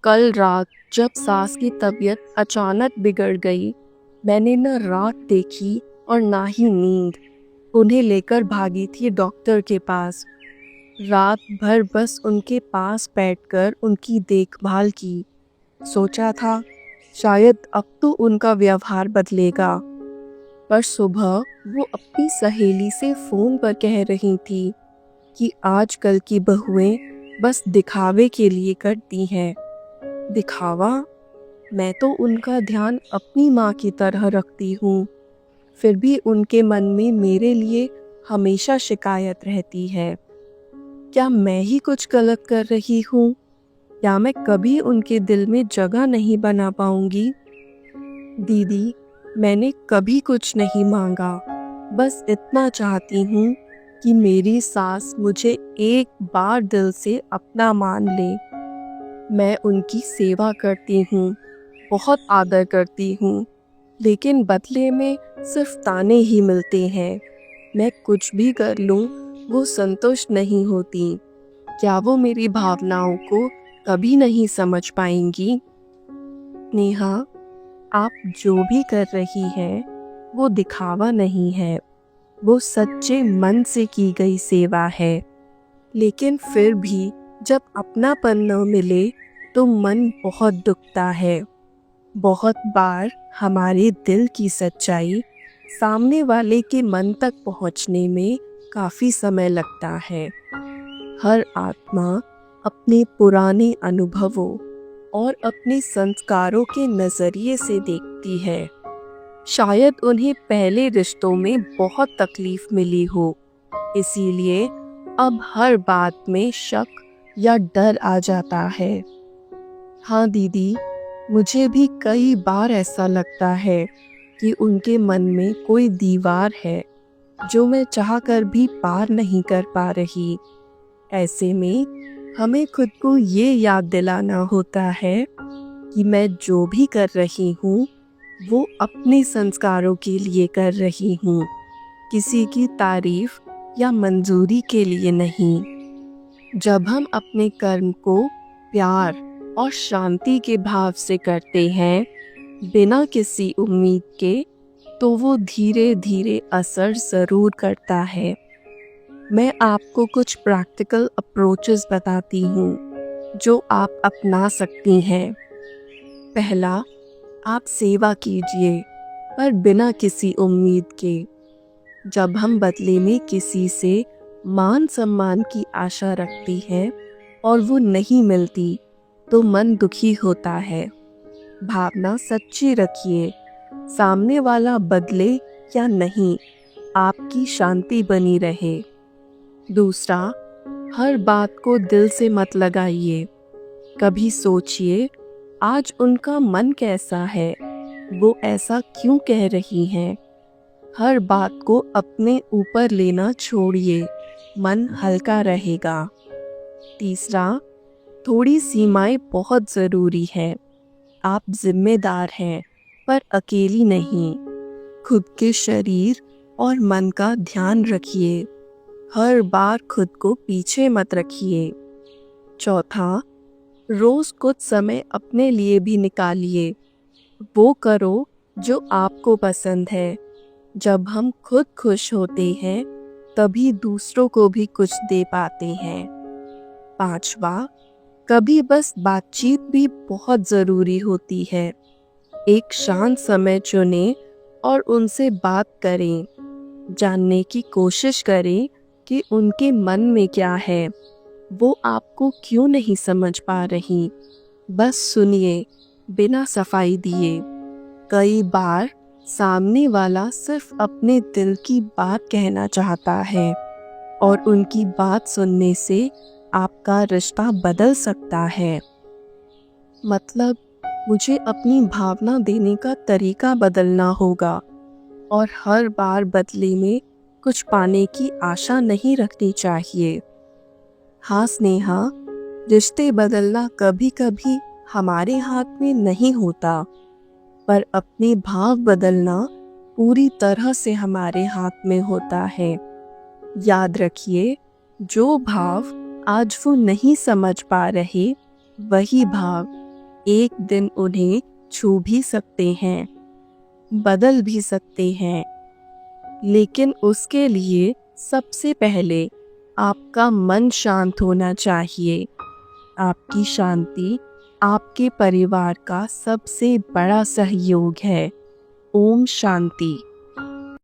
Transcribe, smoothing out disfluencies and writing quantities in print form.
कल रात जब सास की तबीयत अचानक बिगड़ गई, मैंने न रात देखी और ना ही नींद। उन्हें लेकर भागी थी डॉक्टर के पास। रात भर बस उनके पास बैठकर उनकी देखभाल की। सोचा था शायद अब तो उनका व्यवहार बदलेगा, पर सुबह वो अपनी सहेली से फ़ोन पर कह रही थी कि आजकल की बहुएं बस दिखावे के लिए करती हैं। दिखावा? मैं तो उनका ध्यान अपनी माँ की तरह रखती हूँ, फिर भी उनके मन में मेरे लिए हमेशा शिकायत रहती है। क्या मैं ही कुछ गलत कर रही हूँ, या मैं कभी उनके दिल में जगह नहीं बना पाऊंगी? दीदी, मैंने कभी कुछ नहीं मांगा, बस इतना चाहती हूँ कि मेरी सास मुझे एक बार दिल से अपना मान ले। मैं उनकी सेवा करती हूँ, बहुत आदर करती हूँ, लेकिन बदले में सिर्फ ताने ही मिलते हैं। मैं कुछ भी कर लूँ, वो संतुष्ट नहीं होती। क्या वो मेरी भावनाओं को कभी नहीं समझ पाएंगी? नेहा, आप जो भी कर रही हैं, वो दिखावा नहीं है, वो सच्चे मन से की गई सेवा है। लेकिन फिर भी जब अपनापन न मिले तो मन बहुत दुखता है। बहुत बार हमारे दिल की सच्चाई सामने वाले के मन तक पहुंचने में काफ़ी समय लगता है। हर आत्मा अपने पुराने अनुभवों और अपने संस्कारों के नज़रिए से देखती है। शायद उन्हें पहले रिश्तों में बहुत तकलीफ मिली हो, इसीलिए अब हर बात में शक या डर आ जाता है। हाँ दीदी, मुझे भी कई बार ऐसा लगता है कि उनके मन में कोई दीवार है जो मैं चाहकर भी पार नहीं कर पा रही। ऐसे में हमें खुद को ये याद दिलाना होता है कि मैं जो भी कर रही हूँ वो अपने संस्कारों के लिए कर रही हूँ, किसी की तारीफ या मंजूरी के लिए नहीं। जब हम अपने कर्म को प्यार और शांति के भाव से करते हैं, बिना किसी उम्मीद के, तो वो धीरे धीरे असर ज़रूर करता है। मैं आपको कुछ प्रैक्टिकल अप्रोचेस बताती हूँ जो आप अपना सकती हैं। पहला, आप सेवा कीजिए, पर बिना किसी उम्मीद के। जब हम बदले में किसी से मान सम्मान की आशा रखती हैं और वो नहीं मिलती, तो मन दुखी होता है। भावना सच्ची रखिए, सामने वाला बदले या नहीं, आपकी शांति बनी रहे। दूसरा, हर बात को दिल से मत लगाइए। कभी सोचिए आज उनका मन कैसा है, वो ऐसा क्यों कह रही हैं। हर बात को अपने ऊपर लेना छोड़िए, मन हल्का रहेगा। तीसरा, थोड़ी सीमाएं बहुत ज़रूरी है। आप जिम्मेदार हैं, पर अकेली नहीं। खुद के शरीर और मन का ध्यान रखिए, हर बार खुद को पीछे मत रखिए। चौथा, रोज़ कुछ समय अपने लिए भी निकालिए। वो करो जो आपको पसंद है। जब हम खुद खुश होते हैं, तभी दूसरों को भी कुछ दे पाते हैं। पांचवा, कभी बस बातचीत भी बहुत ज़रूरी होती है। एक शांत समय चुनें और उनसे बात करें। जानने की कोशिश करें कि उनके मन में क्या है, वो आपको क्यों नहीं समझ पा रही। बस सुनिए, बिना सफाई दिए। कई बार सामने वाला सिर्फ अपने दिल की बात कहना चाहता है, और उनकी बात सुनने से आपका रिश्ता बदल सकता है। मतलब, मुझे अपनी भावना देने का तरीका बदलना होगा, और हर बार बदले में कुछ पाने की आशा नहीं रखनी चाहिए। हाँ स्नेहा, रिश्ते बदलना कभी कभी हमारे हाथ में नहीं होता, पर अपने भाव बदलना पूरी तरह से हमारे हाथ में होता है। याद रखिए, जो भाव आज वो नहीं समझ पा रहे, वही भाव एक दिन उन्हें छू भी सकते हैं, बदल भी सकते हैं, लेकिन उसके लिए सबसे पहले आपका मन शांत होना चाहिए। आपकी शांति आपके परिवार का सबसे बड़ा सहयोग है। ओम शांति।